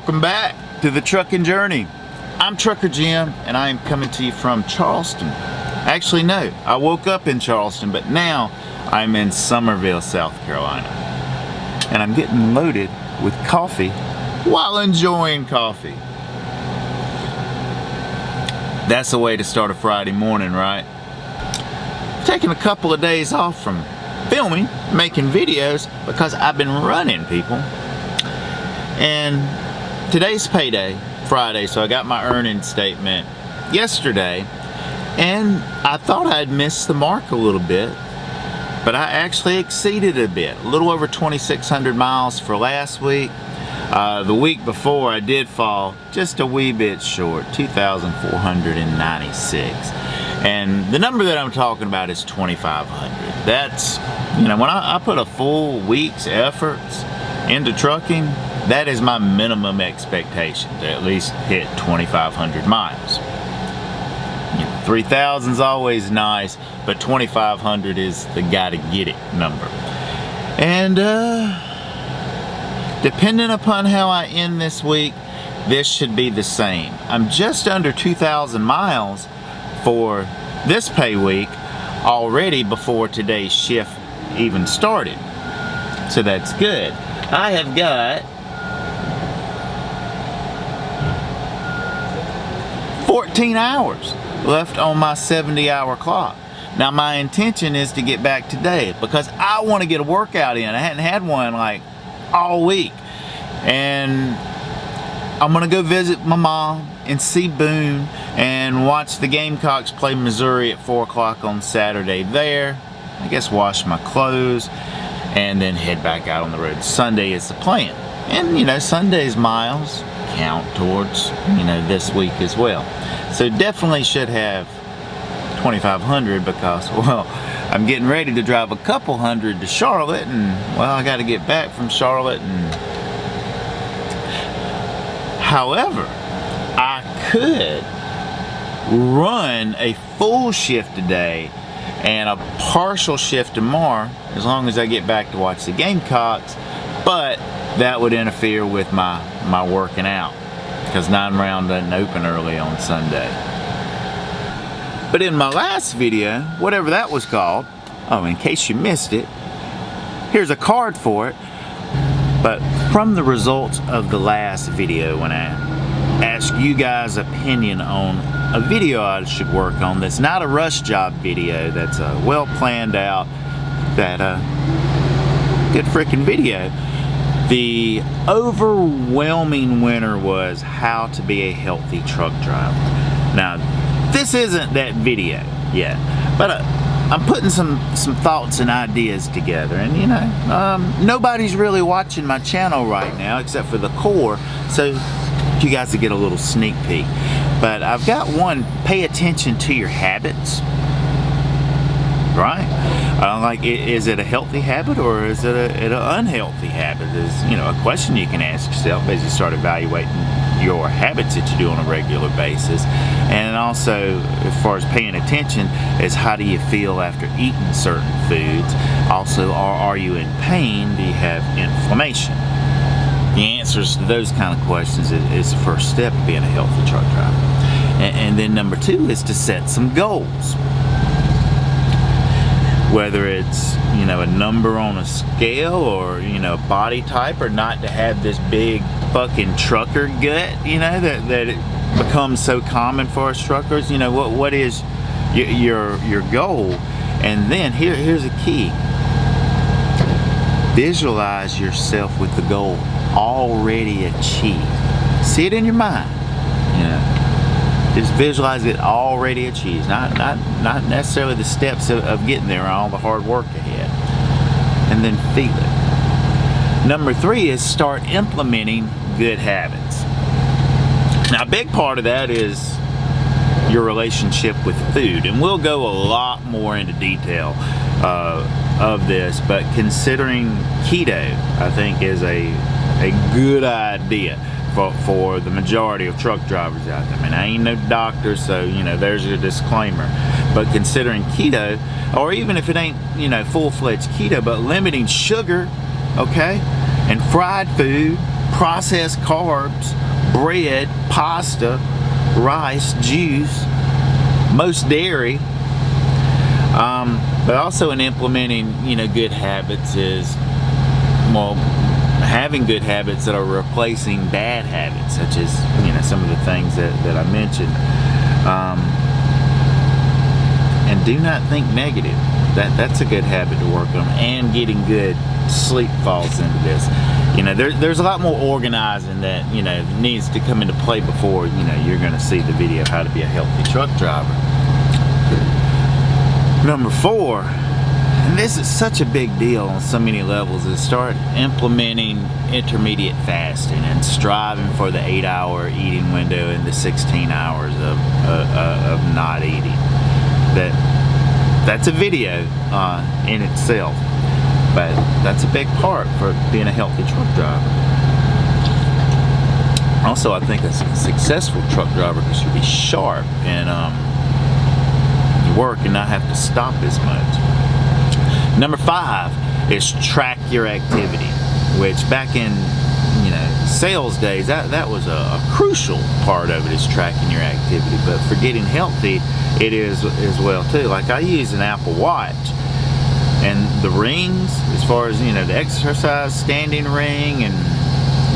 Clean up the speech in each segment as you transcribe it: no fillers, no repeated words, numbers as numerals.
Welcome back to the trucking journey. I'm Trucker Jim and I am coming to you from Charleston. Actually no, I woke up in Charleston, but now I'm in Summerville, South Carolina. And I'm getting loaded with coffee while enjoying coffee. That's the way to start a Friday morning, right? Taking a couple of days off from filming, making videos, because I've been running, people. And today's payday, Friday, so I got my earnings statement yesterday, and I thought I'd missed the mark a little bit, but I actually exceeded a bit. A little over 2,600 miles for last week. The week before I did fall just a wee bit short, 2,496. And the number that I'm talking about is 2,500. That's, you know, when I put a full week's efforts into trucking, that is my minimum expectation, to at least hit 2,500 miles. You know, 3,000 is always nice, but 2,500 is the gotta get it number. And depending upon how I end this week, this should be the same. I'm just under 2,000 miles for this pay week already before today's shift even started. So that's good. I have got 14 hours left on my 70-hour clock. Now my intention is to get back today because I want to get a workout in. I hadn't had one like all week. And I'm gonna go visit my mom and see Boone and watch the Gamecocks play Missouri at 4 o'clock on Saturday there. I guess wash my clothes and then head back out on the road. Sunday is the plan. And you know, Sunday's miles count towards, you know, this week as well. So definitely should have 2,500 because, well, I'm getting ready to drive a couple hundred to Charlotte, and well, I got to get back from Charlotte. And however, I could run a full shift today and a partial shift tomorrow as long as I get back to watch the Gamecocks, but that would interfere with my working out because 9 Round doesn't open early on Sunday. But in my last video, whatever that was called, oh, in case you missed it, here's a card for it. But from the results of the last video, when I asked you guys' opinion on a video I should work on that's not a rush job video, that's a well planned out, that good freaking video, the overwhelming winner was how to be a healthy truck driver. Now, this isn't that video yet, but I'm putting some thoughts and ideas together, and you know, nobody's really watching my channel right now except for the core, so you guys will get a little sneak peek. But I've got one: pay attention to your habits. Right? Like, is it a healthy habit or is it an unhealthy habit? Is, you know, a question you can ask yourself as you start evaluating your habits that you do on a regular basis. And also, as far as paying attention, is how do you feel after eating certain foods? Also, are you in pain? Do you have inflammation? The answers to those kind of questions is the first step of being a healthy truck driver. And then number 2 is to set some goals. Whether it's, you know, a number on a scale or, you know, body type, or not to have this big fucking trucker gut, you know, that it becomes so common for us truckers. You know, what is your goal? And then here's a key: visualize yourself with the goal already achieved. See it in your mind, you know. Just visualize it already achieved, not necessarily the steps of getting there and all the hard work ahead. And then feel it. Number 3 is start implementing good habits. Now, a big part of that is your relationship with food, and we'll go a lot more into detail of this, but considering keto, I think, is a good idea for the majority of truck drivers out there. I mean, I ain't no doctor, so, you know, there's your disclaimer. But considering keto, or even if it ain't, you know, full-fledged keto, but limiting sugar, okay, and fried food, processed carbs, bread, pasta, rice, juice, most dairy. But also in implementing, good habits is, having good habits that are replacing bad habits, such as, some of the things that I mentioned. And do not think negative. That's a good habit to work on. And getting good sleep falls into this. There's a lot more organizing that, needs to come into play before, you're going to see the video of how to be a healthy truck driver. Number 4, and this is such a big deal on so many levels, is start implementing intermediate fasting and striving for the 8-hour eating window and the 16 hours of not eating. That's a video in itself, but that's a big part for being a healthy truck driver. Also, I think a successful truck driver should be sharp and work and not have to stop as much. Number 5 is track your activity, which back in sales days, that was a crucial part of it, is tracking your activity. But for getting healthy, it is as well too. Like, I use an Apple Watch, and the rings, as far as the exercise standing ring and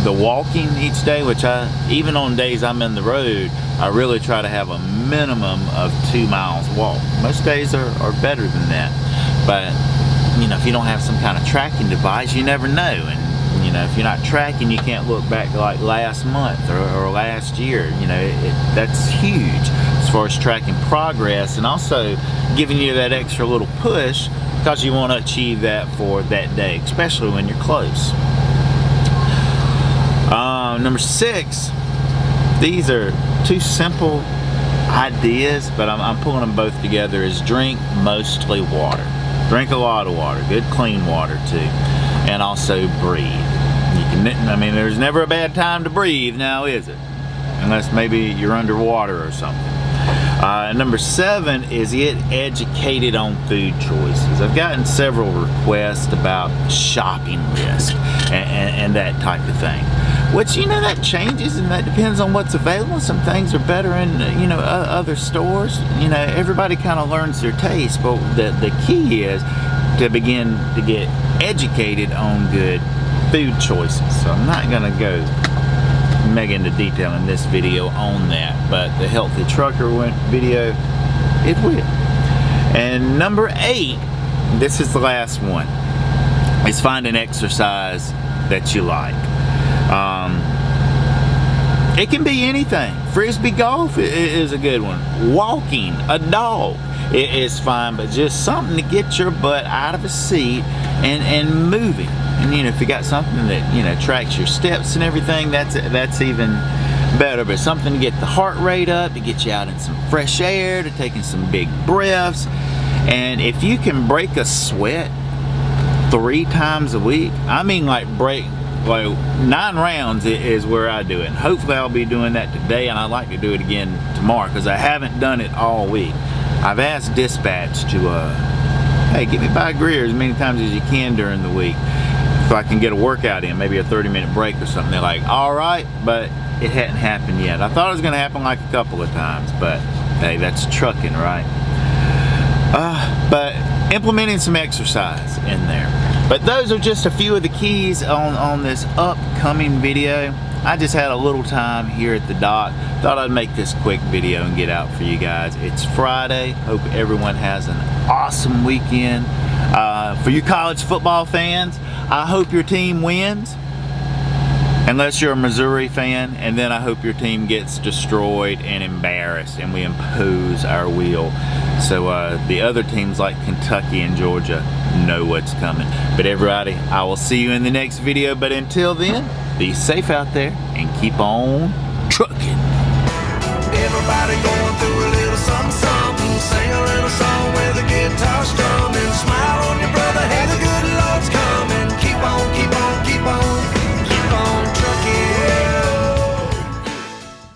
the walking each day, which even on days I'm in the road, I really try to have a minimum of 2 miles walk. Most days are better than that, but if you don't have some kind of tracking device, you never know. And if you're not tracking, you can't look back to like last month or last year. That's huge as far as tracking progress, and also giving you that extra little push because you want to achieve that for that day, especially when you're close. Number 6, these are 2 simple ideas, but I'm pulling them both together, is drink mostly water. Drink a lot of water, good clean water too, and also breathe. There's never a bad time to breathe now, is it? Unless maybe you're underwater or something. Number 7 is get educated on food choices. I've gotten several requests about shopping list and that type of thing, which that changes and that depends on what's available. Some things are better in other stores. Everybody kind of learns their taste, but the key is to begin to get educated on good food choices. So I'm not going to go mega into detail in this video on that, but the Healthy Trucker video, it will. And number 8, this is the last one, is find an exercise that you like. It can be anything. Frisbee golf is a good one. Walking a dog is fine, but just something to get your butt out of a seat and moving. And if you got something that tracks your steps and everything, that's even better. But something to get the heart rate up, to get you out in some fresh air, to taking some big breaths. And if you can break a sweat 3 times a week, break 9 rounds is where I do it. And hopefully I'll be doing that today, and I'd like to do it again tomorrow because I haven't done it all week. I've asked dispatch to hey, get me by Greer as many times as you can during the week, so I can get a workout in, maybe a 30-minute break or something. They're like, all right, but it hadn't happened yet. I thought it was going to happen like a couple of times, but hey, that's trucking, right? But implementing some exercise in there. But those are just a few of the keys on this upcoming video. I just had a little time here at the dock. Thought I'd make this quick video and get out for you guys. It's Friday. Hope everyone has an awesome weekend. For you college football fans, I hope your team wins. Unless you're a Missouri fan, and then I hope your team gets destroyed and embarrassed and we impose our will. So the other teams like Kentucky and Georgia know what's coming. But everybody, I will see you in the next video. But until then, be safe out there and keep on trucking. Everybody going through